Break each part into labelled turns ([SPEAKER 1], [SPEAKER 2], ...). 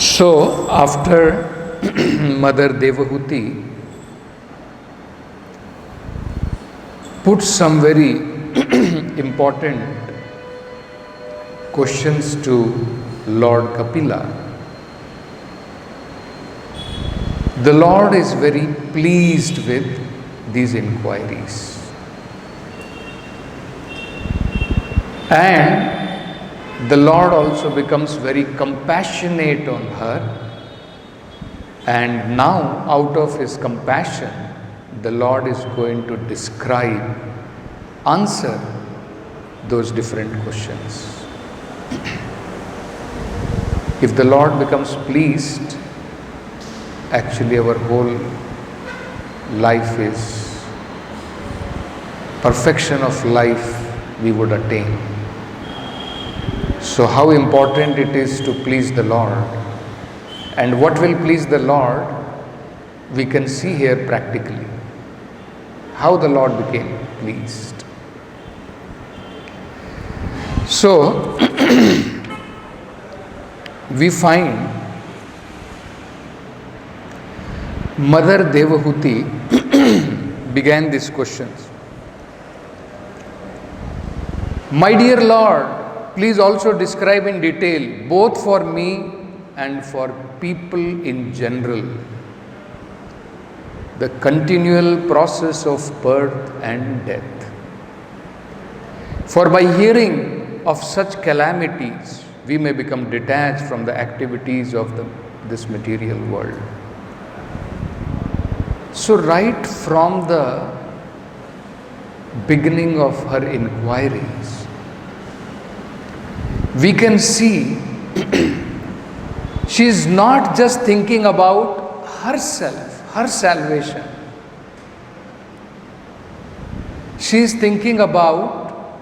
[SPEAKER 1] So, after Mother Devahuti put some very important questions to Lord Kapila, the Lord is very pleased with these inquiries. And the Lord also becomes very compassionate on her. And now, out of His compassion, the Lord is going to describe, answer those different questions. If the Lord becomes pleased, actually our whole life is perfection of life we would attain. So how important it is to please the Lord, and what will please the Lord, we can see here practically how the Lord became pleased. So we find Mother Devahuti began these questions. My dear Lord, please also describe in detail, both for me and for people in general, the continual process of birth and death. For by hearing of such calamities, we may become detached from the activities of this material world. So right from the beginning of her inquiries, we can see she is not just thinking about herself, her salvation. She is thinking about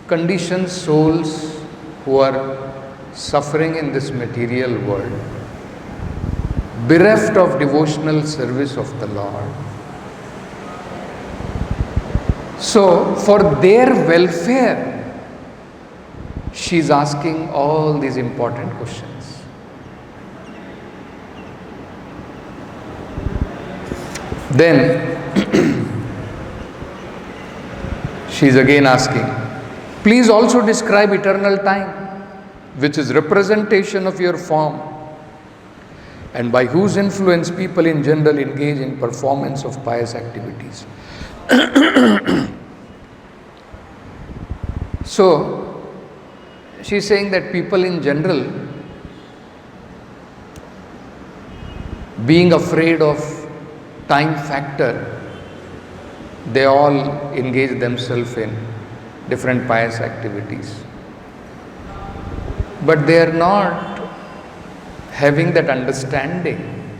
[SPEAKER 1] conditioned souls who are suffering in this material world, bereft of devotional service of the Lord. So, for their welfare, she is asking all these important questions. Then, she is again asking, please also describe eternal time, which is representation of your form, and by whose influence people in general engage in performance of pious activities. So, she is saying that people in general, being afraid of time factor, they all engage themselves in different pious activities. But they are not having that understanding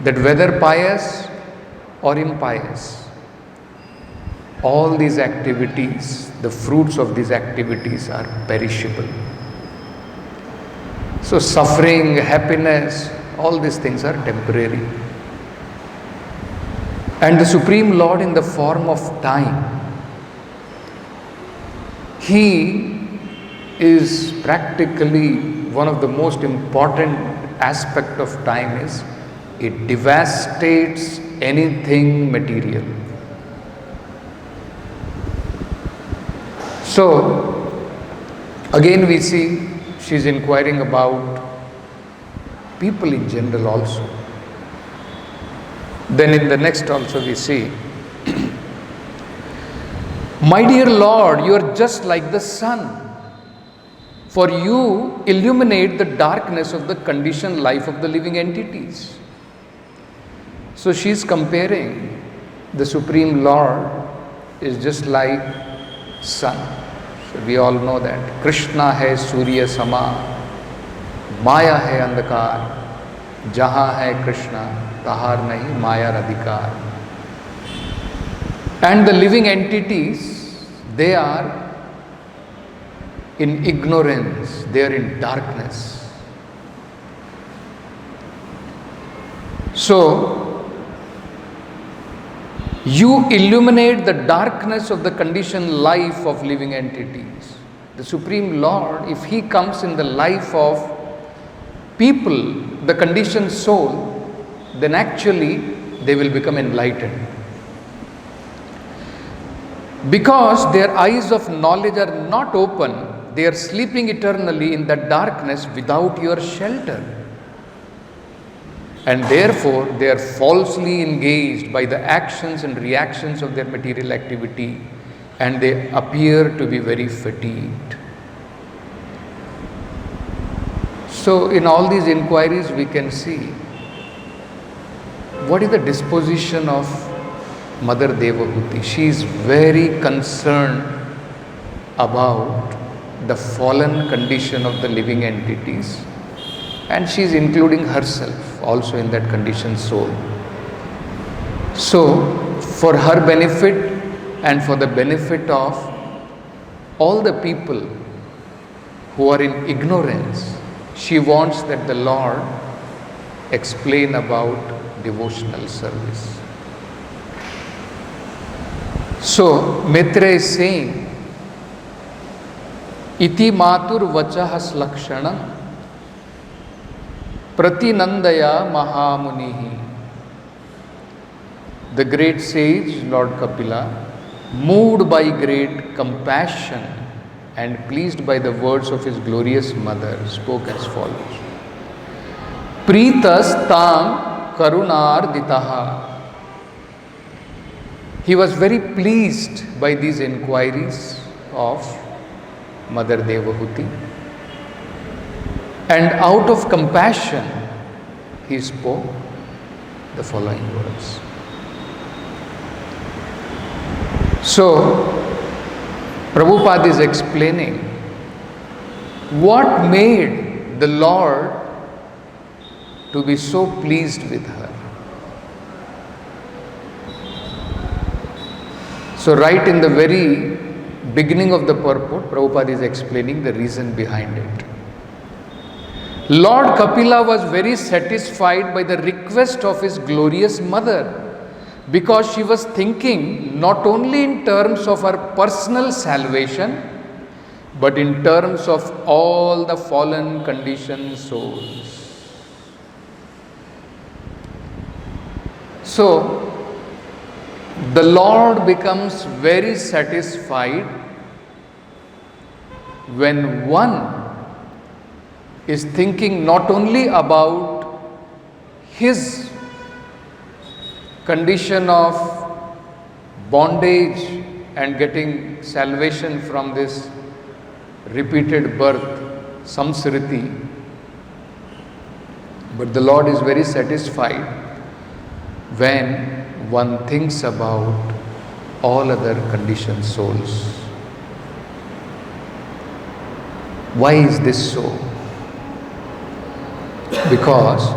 [SPEAKER 1] that whether pious or impious, all these activities, the fruits of these activities are perishable. So suffering, happiness, all these things are temporary. And the Supreme Lord in the form of time, He is practically one of the most important aspect of time is it devastates anything material. So, again we see she is inquiring about people in general also. Then in the next also we see, my dear Lord, you are just like the sun, for you illuminate the darkness of the conditioned life of the living entities. So she is comparing the Supreme Lord is just like sun. So we all know that Krishna hai Surya Sama, Maya hai Andhakar, Jaha hai Krishna, Tahar nahi Maya Radhikar. And the living entities, they are in ignorance, they are in darkness. So, you illuminate the darkness of the conditioned life of living entities. The Supreme Lord, if He comes in the life of people, the conditioned soul, then actually they will become enlightened. Because their eyes of knowledge are not open, they are sleeping eternally in the darkness without your shelter. And therefore, they are falsely engaged by the actions and reactions of their material activity, and they appear to be very fatigued. So, in all these inquiries, we can see what is the disposition of Mother Devahuti. She is very concerned about the fallen condition of the living entities, and she is including herself also in that conditioned soul. So, for her benefit and for the benefit of all the people who are in ignorance, she wants that the Lord explain about devotional service. So, Maitreya is saying, Iti matur vachah slakshanam pratinandaya mahamunihi. The great sage, Lord Kapila, moved by great compassion and pleased by the words of his glorious mother, spoke as follows. Pritas tam karunar ditaha. He was very pleased by these inquiries of Mother Devahuti, and out of compassion he spoke the following words. So, Prabhupada is explaining what made the Lord to be so pleased with her. So, right in the very beginning of the purport, Prabhupada is explaining the reason behind it. Lord Kapila was very satisfied by the request of his glorious mother, because she was thinking not only in terms of her personal salvation, but in terms of all the fallen conditioned souls. So, the Lord becomes very satisfied when one is thinking not only about his condition of bondage and getting salvation from this repeated birth, samsriti, but the Lord is very satisfied when one thinks about all other conditioned souls. Why is this so? Because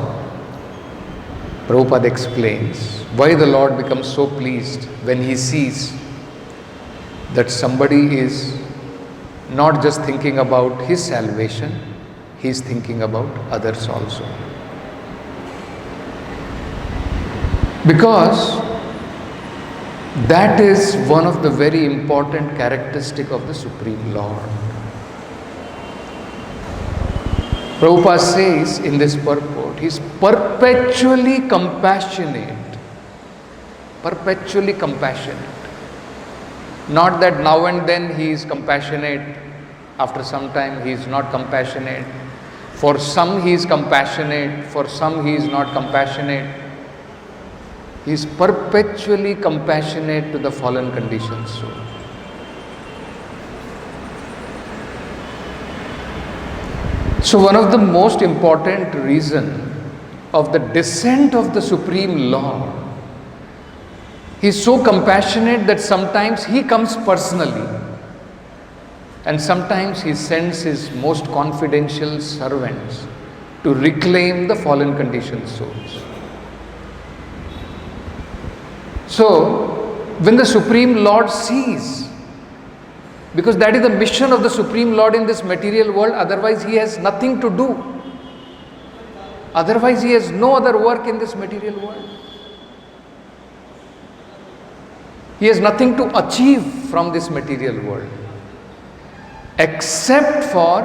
[SPEAKER 1] Prabhupada explains why the Lord becomes so pleased when he sees that somebody is not just thinking about his salvation, he is thinking about others also. Because that is one of the very important characteristics of the Supreme Lord. Prabhupada says in this purport, he is perpetually compassionate. Perpetually compassionate. Not that now and then he is compassionate, after some time he is not compassionate. For some he is compassionate, for some he is not compassionate. He is perpetually compassionate to the fallen conditioned soul. So one of the most important reasons of the descent of the Supreme Lord, he is so compassionate that sometimes he comes personally and sometimes he sends his most confidential servants to reclaim the fallen conditioned souls. So, when the Supreme Lord sees, because that is the mission of the Supreme Lord in this material world, otherwise he has nothing to do. Otherwise he has no other work in this material world. He has nothing to achieve from this material world. except for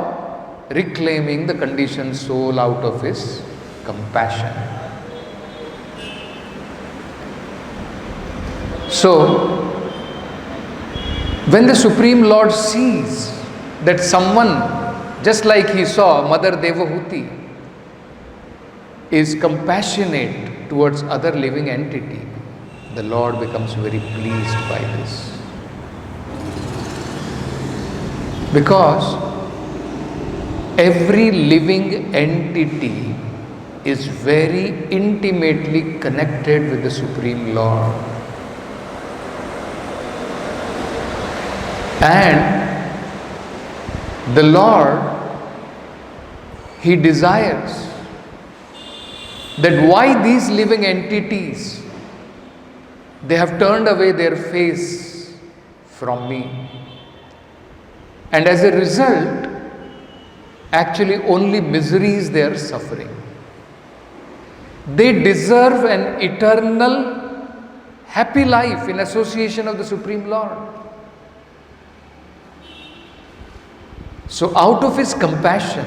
[SPEAKER 1] reclaiming the conditioned soul out of his compassion. So, when the Supreme Lord sees that someone, just like he saw Mother Devahuti, is compassionate towards other living entity, the Lord becomes very pleased by this. Because every living entity is very intimately connected with the Supreme Lord. And the Lord, He desires that why these living entities, they have turned away their face from me. And as a result, actually only miseries they are suffering. They deserve an eternal happy life in association of the Supreme Lord. So out of His compassion,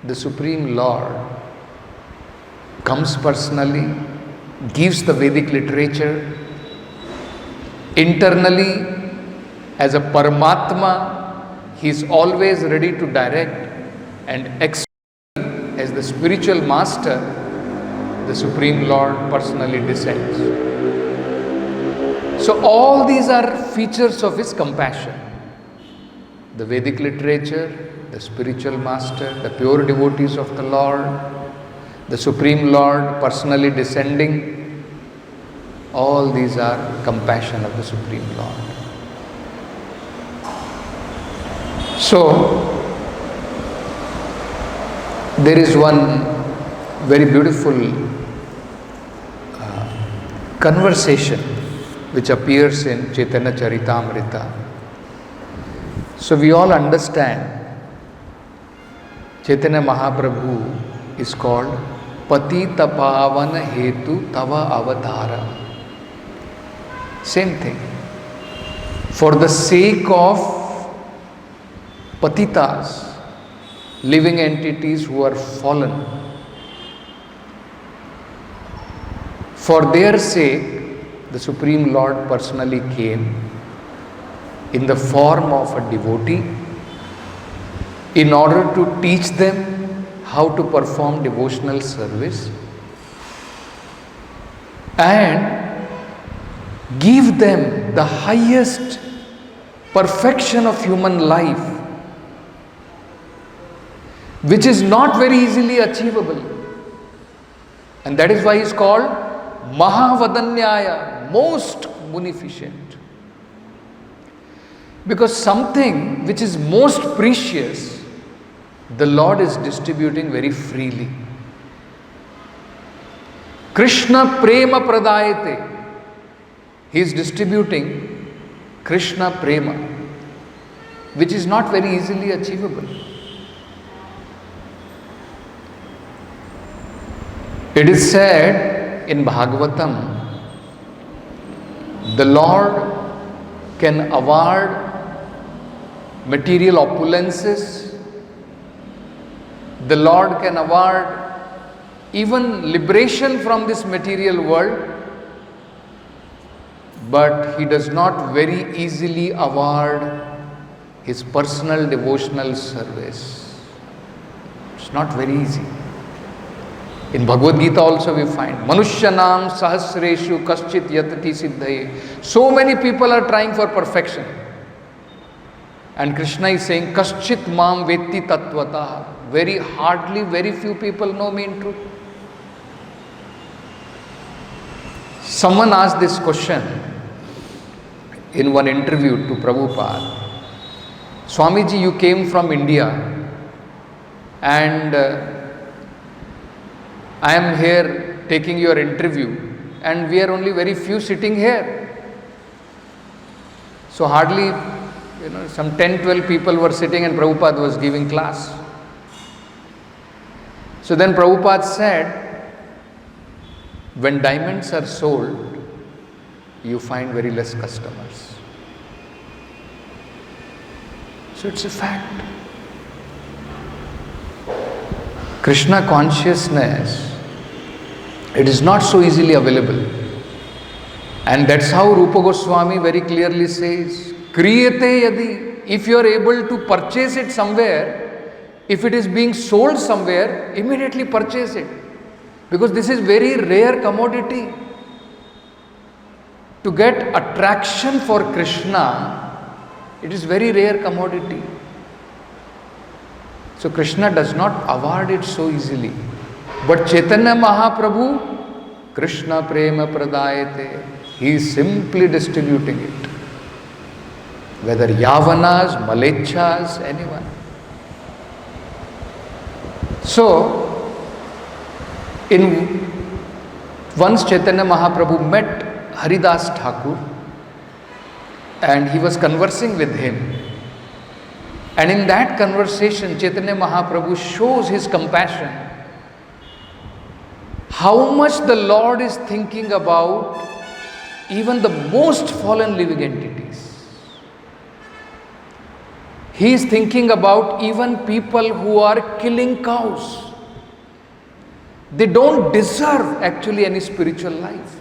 [SPEAKER 1] the Supreme Lord comes personally, gives the Vedic literature, internally as a Paramatma, He is always ready to direct, and externally as the spiritual master, the Supreme Lord personally descends. So all these are features of His compassion. The Vedic literature, the spiritual master, the pure devotees of the Lord, the Supreme Lord personally descending, all these are compassion of the Supreme Lord. So, there is one very beautiful conversation which appears in Chaitanya Charitamrita. So we all understand Chaitanya Mahaprabhu is called Patita Pavana Hetu Tava Avatara. Same thing. For the sake of patitas, living entities who are fallen, for their sake, the Supreme Lord personally came in the form of a devotee in order to teach them how to perform devotional service and give them the highest perfection of human life, which is not very easily achievable. And that is why he is called Mahavadanyaya, most munificent. Because something which is most precious, the Lord is distributing very freely. Krishna Prema Pradayate. He is distributing Krishna Prema, which is not very easily achievable. It is said in Bhagavatam, the Lord can award material opulences, the Lord can award even liberation from this material world, but He does not very easily award His personal devotional service. It's not very easy. In Bhagavad Gita also we find Manushyanam Sahasreshu Kaschit Yatati Siddhaye. So many people are trying for perfection. And Krishna is saying, Kaschit Mam Vetti Tattvata. Very few people know me in truth. Someone asked this question in one interview to Prabhupada. Swamiji, you came from India and I am here taking your interview and we are only very few sitting here. So hardly, some 10-12 people were sitting and Prabhupada was giving class. So then Prabhupada said, when diamonds are sold, you find very less customers. So it's a fact. Krishna consciousness, it is not so easily available. And that's how Rupa Goswami very clearly says, Kriyate yadi, if you are able to purchase it somewhere, if it is being sold somewhere, immediately purchase it. Because this is very rare commodity. To get attraction for Krishna, it is very rare commodity. So Krishna does not award it so easily. But Chaitanya Mahaprabhu, Krishna Prema Pradayate, he is simply distributing it. Whether Yavanas, Malechas, anyone. So, once Chaitanya Mahaprabhu met Haridas Thakur and he was conversing with him. And in that conversation, Chaitanya Mahaprabhu shows his compassion. How much the Lord is thinking about even the most fallen living entities. He is thinking about even people who are killing cows. They don't deserve actually any spiritual life.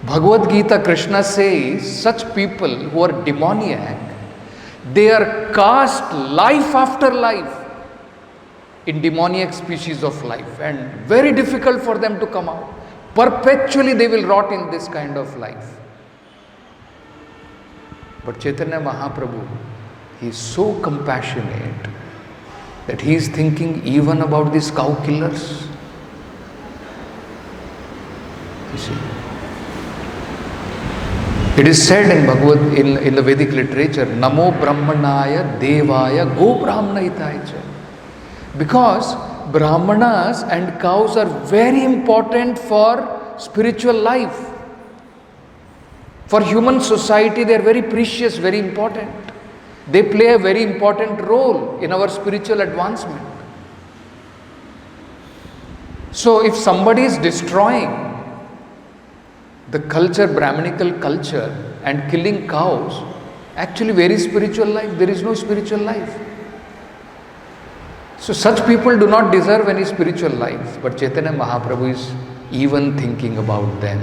[SPEAKER 1] Bhagavad Gita, Krishna says, such people who are demoniac, they are cast life after life in demoniac species of life, and very difficult for them to come out. Perpetually they will rot in this kind of life. But Chaitanya Mahaprabhu, he is so compassionate that he is thinking even about these cow killers. You see. It is said in the Vedic literature, Namo Brahmanaya Devaya Go Brahmana Hitaya. Because Brahmanas and cows are very important for spiritual life. For human society, they are very precious, very important. They play a very important role in our spiritual advancement. So if somebody is destroying the culture, Brahminical culture, and killing cows, actually very spiritual life, there is no spiritual life. So such people do not deserve any spiritual life, but Chaitanya Mahaprabhu is even thinking about them.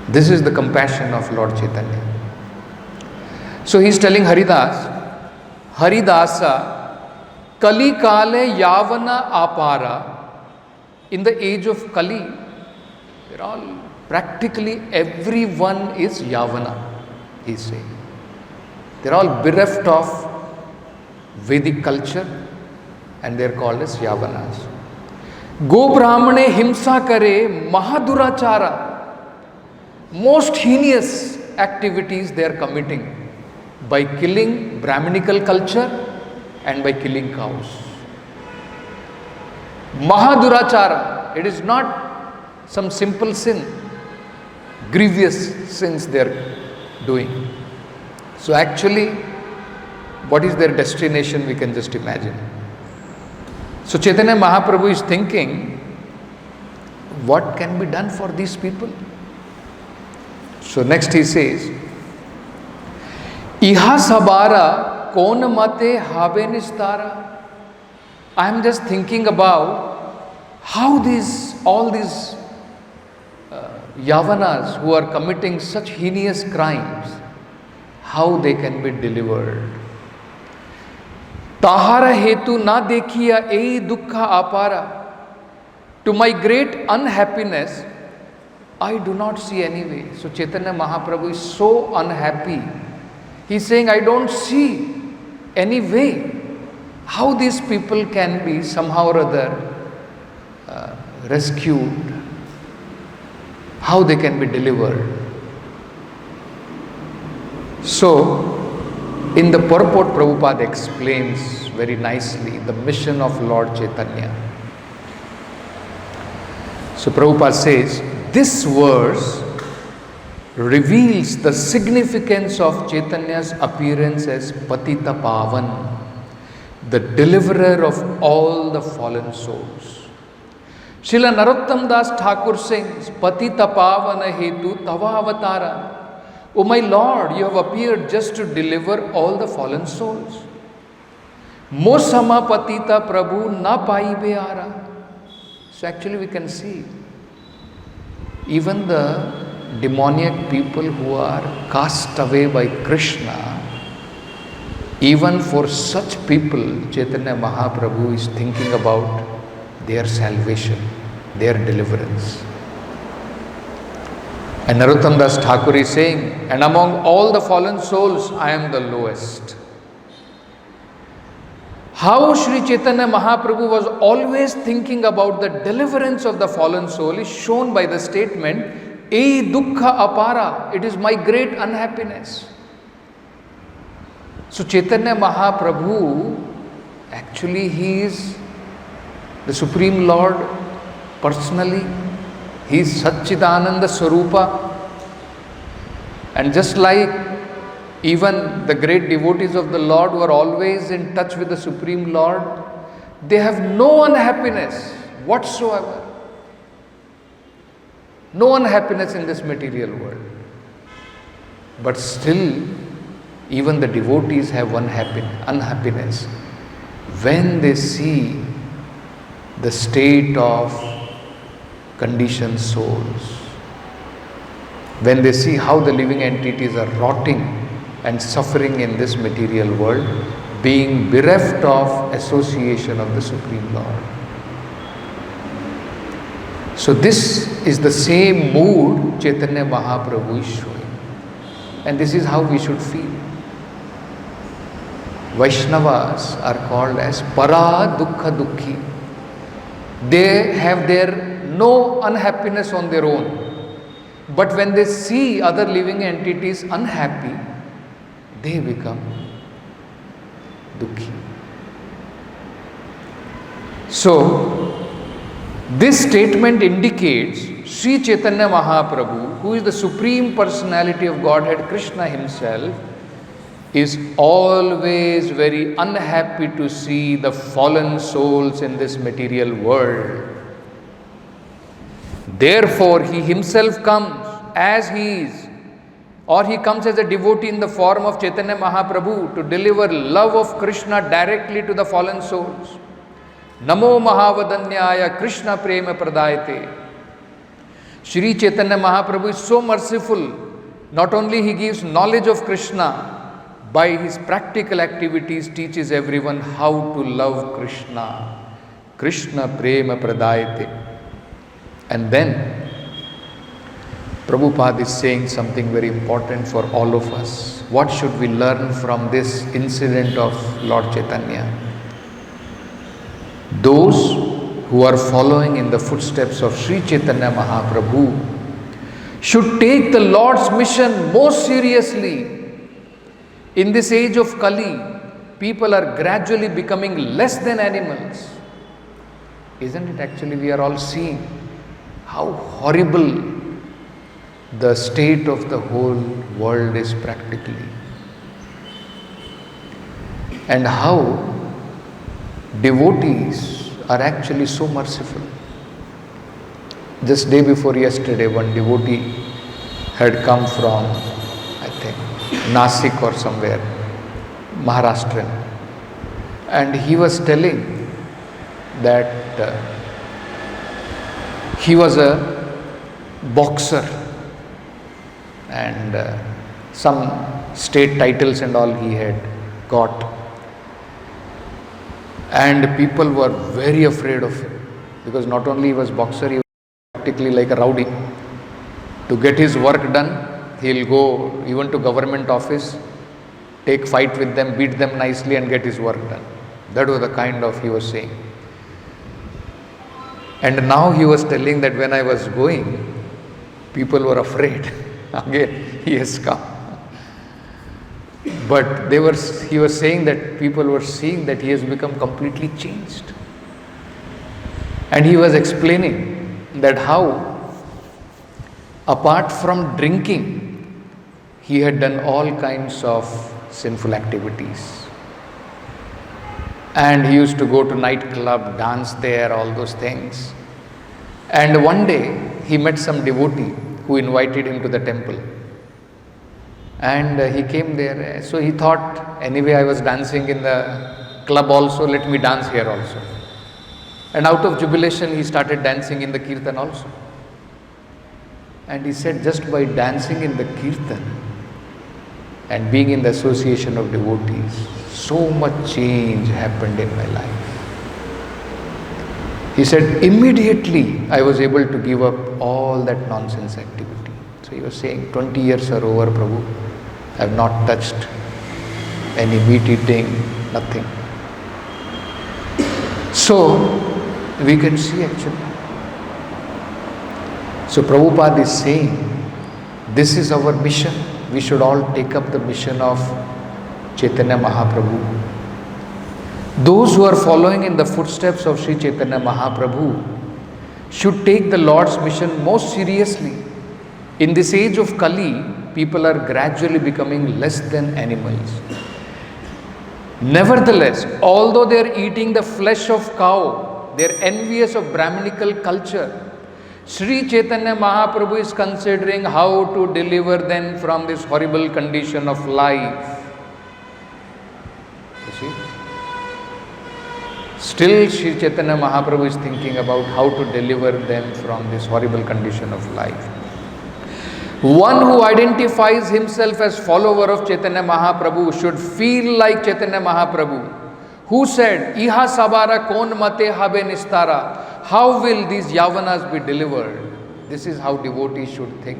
[SPEAKER 1] This is the compassion of Lord Chaitanya. So he is telling Haridasa, Kali Kale Yavana Apara, in the age of Kali, they're all, practically everyone is Yavana, he is saying. They're all bereft of Vedic culture and they're called as Yavanas. Go Brahmane Himsa Kare Mahadurachara. Most heinous activities they are committing by killing Brahminical culture and by killing cows. Mahadurachara, it is not some simple sin, grievous sins they are doing. So actually, what is their destination, we can just imagine. So Chaitanya Mahaprabhu is thinking, what can be done for these people? So next he says, Iha sabara kon mate habe nistara. I am just thinking about how all these Yavanas who are committing such heinous crimes, how they can be delivered. Tahara hetu na dekhiya ei dukkha apara. To my great unhappiness, I do not see any way. So Chaitanya Mahaprabhu is so unhappy. He is saying, I don't see any way how these people can be somehow or other rescued, how they can be delivered. So, in the purport, Prabhupada explains very nicely the mission of Lord Chaitanya. So Prabhupada says, this verse reveals the significance of Chaitanya's appearance as Patita Pavan, the deliverer of all the fallen souls. Srila Narottam Das Thakur sings, Patita Pavana Hetu Tava Avatara. O my Lord, you have appeared just to deliver all the fallen souls. Mo samapatita Prabhu na paibe ara. So actually we can see, even the demoniac people who are cast away by Krishna, even for such people, Chaitanya Mahaprabhu is thinking about their salvation, their deliverance. And Narottam Das Thakur is saying, and among all the fallen souls, I am the lowest. How Sri Chaitanya Mahaprabhu was always thinking about the deliverance of the fallen soul is shown by the statement, E dukkha apara, it is my great unhappiness. So Chaitanya Mahaprabhu, actually he is the Supreme Lord personally. He is Satchidananda Swarupa. And just like even the great devotees of the Lord who are always in touch with the Supreme Lord, they have no unhappiness whatsoever. No unhappiness in this material world. But still, even the devotees have one unhappiness. When they see the state of conditioned souls, when they see how the living entities are rotting and suffering in this material world, being bereft of association of the Supreme Lord. So this is the same mood Chaitanya Mahaprabhu is showing. And this is how we should feel. Vaishnavas are called as para dukkha dukhi. They have their no unhappiness on their own. But when they see other living entities unhappy, they become dukhi. So, this statement indicates Sri Chaitanya Mahaprabhu, who is the Supreme Personality of Godhead, Krishna himself, is always very unhappy to see the fallen souls in this material world. Therefore, he himself comes as he is, or he comes as a devotee in the form of Chaitanya Mahaprabhu to deliver love of Krishna directly to the fallen souls. Namo Mahavadanyaya Krishna Prema Pradayate. Sri Chaitanya Mahaprabhu is so merciful. Not only he gives knowledge of Krishna, by his practical activities teaches everyone how to love Krishna. Krishna Prema Pradayate. And then Prabhupada is saying something very important for all of us. What should we learn from this incident of Lord Chaitanya? Those who are following in the footsteps of Sri Chaitanya Mahaprabhu should take the Lord's mission most seriously. In this age of Kali, people are gradually becoming less than animals. Isn't it actually? We are all seeing how horrible the state of the whole world is practically. And how devotees are actually so merciful. Just day before yesterday, one devotee had come from, I think, Nasik or somewhere, Maharashtra. And he was telling that he was a boxer and some state titles and all he had got. And people were very afraid of him because not only he was boxer, he was practically like a rowdy. To get his work done, he'll go even to government office, take fight with them, beat them nicely and get his work done. That was the kind of he was saying. And now he was telling that when I was going, people were afraid. Again, he has come. But he was saying that people were seeing that he has become completely changed. And he was explaining that how, apart from drinking, he had done all kinds of sinful activities. And he used to go to nightclub, dance there, all those things. And one day, he met some devotee who invited him to the temple. And he came there. So he thought, anyway, I was dancing in the club also, let me dance here also. And out of jubilation, he started dancing in the kirtan also. And he said, just by dancing in the kirtan and being in the association of devotees, so much change happened in my life. He said, immediately I was able to give up all that nonsense activity. So he was saying, 20 years are over, Prabhu. I have not touched any meat eating, nothing. So, we can see actually. So Prabhupada is saying, this is our mission. We should all take up the mission of Chaitanya Mahaprabhu. Those who are following in the footsteps of Sri Chaitanya Mahaprabhu should take the Lord's mission most seriously. In this age of Kali, people are gradually becoming less than animals. Nevertheless, although they are eating the flesh of cow, they are envious of Brahminical culture. Sri Chaitanya Mahaprabhu is considering how to deliver them from this horrible condition of life. You see? Still Sri Chaitanya Mahaprabhu is thinking about how to deliver them from this horrible condition of life. One who identifies himself as follower of Chaitanya Mahaprabhu should feel like Chaitanya Mahaprabhu, who said, Iha sabara kon mate habe nistara. How will these yavanas be delivered? This is how devotees should think.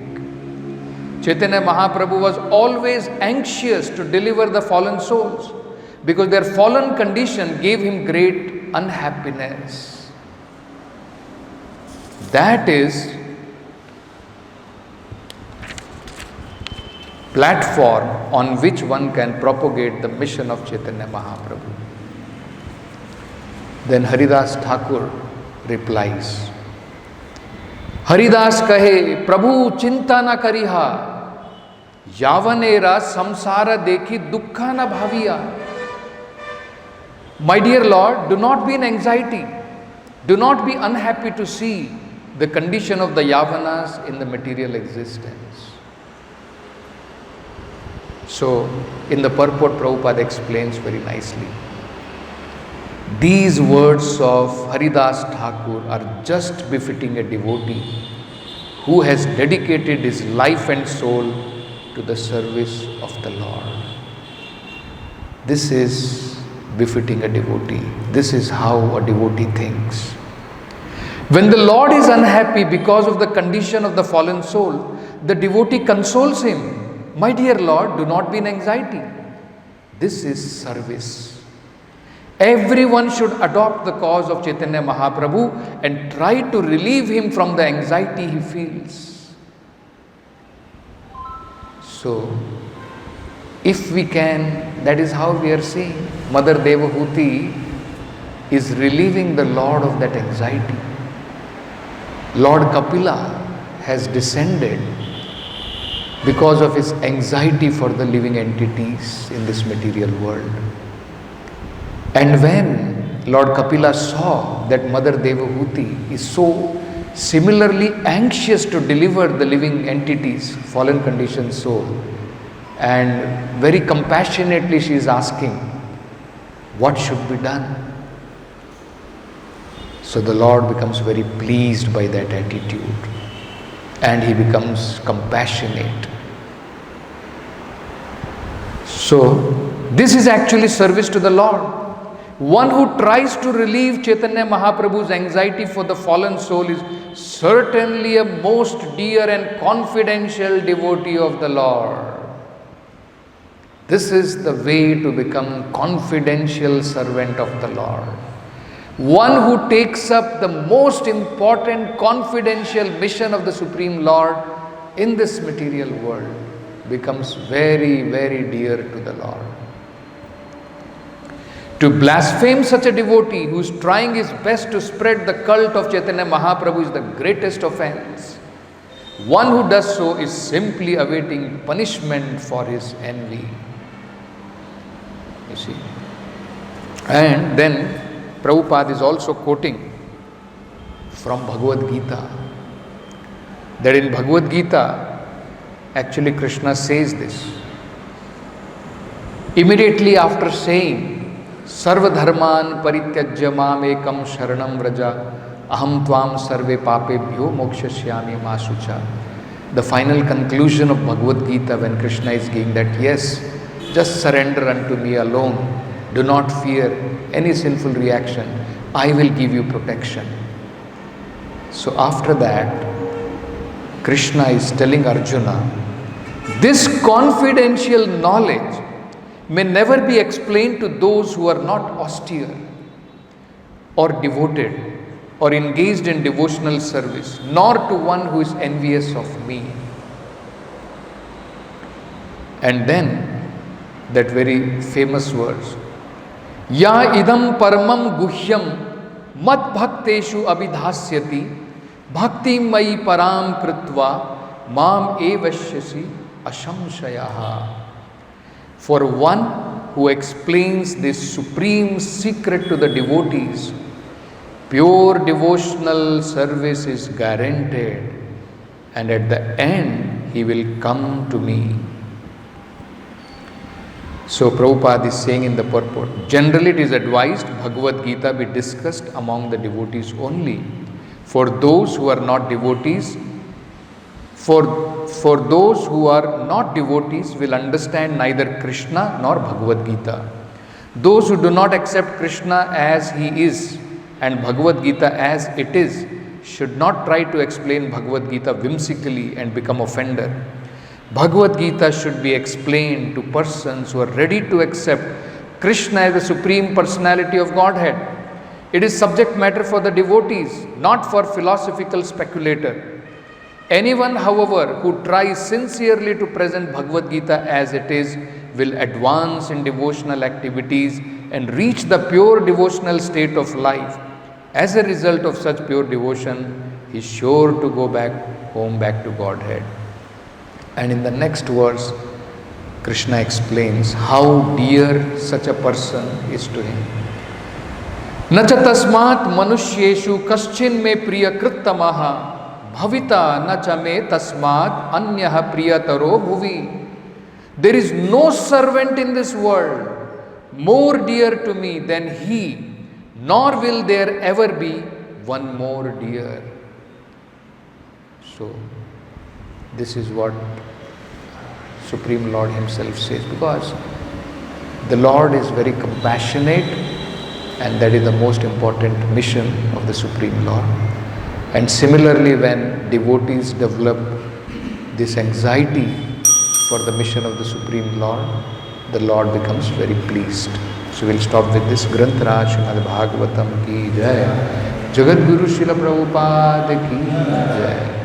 [SPEAKER 1] Chaitanya Mahaprabhu was always anxious to deliver the fallen souls because their fallen condition gave him great unhappiness. That is platform on which one can propagate the mission of Chaitanya Mahaprabhu. Then Haridas Thakur replies, Haridas kahe, Prabhu chinta na kariha, yavanera samsara dekhi dukkha na bhaviya. My dear Lord, do not be in anxiety. Do not be unhappy to see the condition of the yavanas in the material existence. So, in the purport, Prabhupada explains very nicely. These words of Haridas Thakur are just befitting a devotee who has dedicated his life and soul to the service of the Lord. This is befitting a devotee. This is how a devotee thinks. When the Lord is unhappy because of the condition of the fallen soul, the devotee consoles him. My dear Lord, do not be in anxiety. This is service. Everyone should adopt the cause of Chaitanya Mahaprabhu and try to relieve him from the anxiety he feels. So, if we can, that is how we are seeing. Mother Devahuti is relieving the Lord of that anxiety. Lord Kapila has descended because of his anxiety for the living entities in this material world. And when Lord Kapila saw that Mother Devahuti is so similarly anxious to deliver the living entities, fallen conditioned soul, and very compassionately she is asking, what should be done? So the Lord becomes very pleased by that attitude and he becomes compassionate. So, this is actually service to the Lord. One who tries to relieve Chaitanya Mahaprabhu's anxiety for the fallen soul is certainly a most dear and confidential devotee of the Lord. This is the way to become confidential servant of the Lord. One who takes up the most important confidential mission of the Supreme Lord in this material world becomes very, very dear to the Lord. To blaspheme such a devotee who is trying his best to spread the cult of Chaitanya Mahaprabhu is the greatest offense. One who does so is simply awaiting punishment for his envy. You see. And then Prabhupada is also quoting from Bhagavad Gita, that in Bhagavad Gita, actually Krishna says this, Immediately after saying, Sarva dharman parityajya mamekam sharanam vraja aham tvam sarve papebhyo mokshashyami masucha. The final conclusion of Bhagavad Gita, when Krishna is giving that, yes, just surrender unto me alone, do not fear any sinful reaction, I will give you protection. So after that, Krishna is telling Arjuna, this confidential knowledge may never be explained to those who are not austere or devoted or engaged in devotional service, nor to one who is envious of me. And then that very famous verse, Ya idam paramam guhyam mad bhakteshu abhidhasyati bhakti mai param kritva mam evashyasi ashamshayaha. For one who explains this supreme secret to the devotees, pure devotional service is guaranteed, and at the end he will come to me. So Prabhupada is saying in the purport, generally it is advised Bhagavad Gita be discussed among the devotees only. For those who are not devotees, for those who are not devotees will understand neither Krishna nor Bhagavad Gita. Those who do not accept Krishna as he is and Bhagavad Gita as it is should not try to explain Bhagavad Gita whimsically and become offender. Bhagavad Gita should be explained to persons who are ready to accept Krishna as the Supreme Personality of Godhead. It is subject matter for the devotees, not for philosophical speculator. Anyone, however, who tries sincerely to present Bhagavad Gita as it is will advance in devotional activities and reach the pure devotional state of life. As a result of such pure devotion, he is sure to go back home, back to Godhead. And in the next verse, Krishna explains how dear such a person is to him. Nacha tasmat manushyeshu kaschin me priya krittamaha bhavita nacha me tasmat anyaha priyataro bhuvi. There is no servant in this world more dear to me than he, nor will there ever be one more dear. So, this is what Supreme Lord himself says, because the Lord is very compassionate, and that is the most important mission of the Supreme Lord. And similarly, when devotees develop this anxiety for the mission of the Supreme Lord, the Lord becomes very pleased. So we'll stop with this. Granth-raj Srimad Bhagavatam ki jai. Jagat Guru Srila Prabhupada ki jai.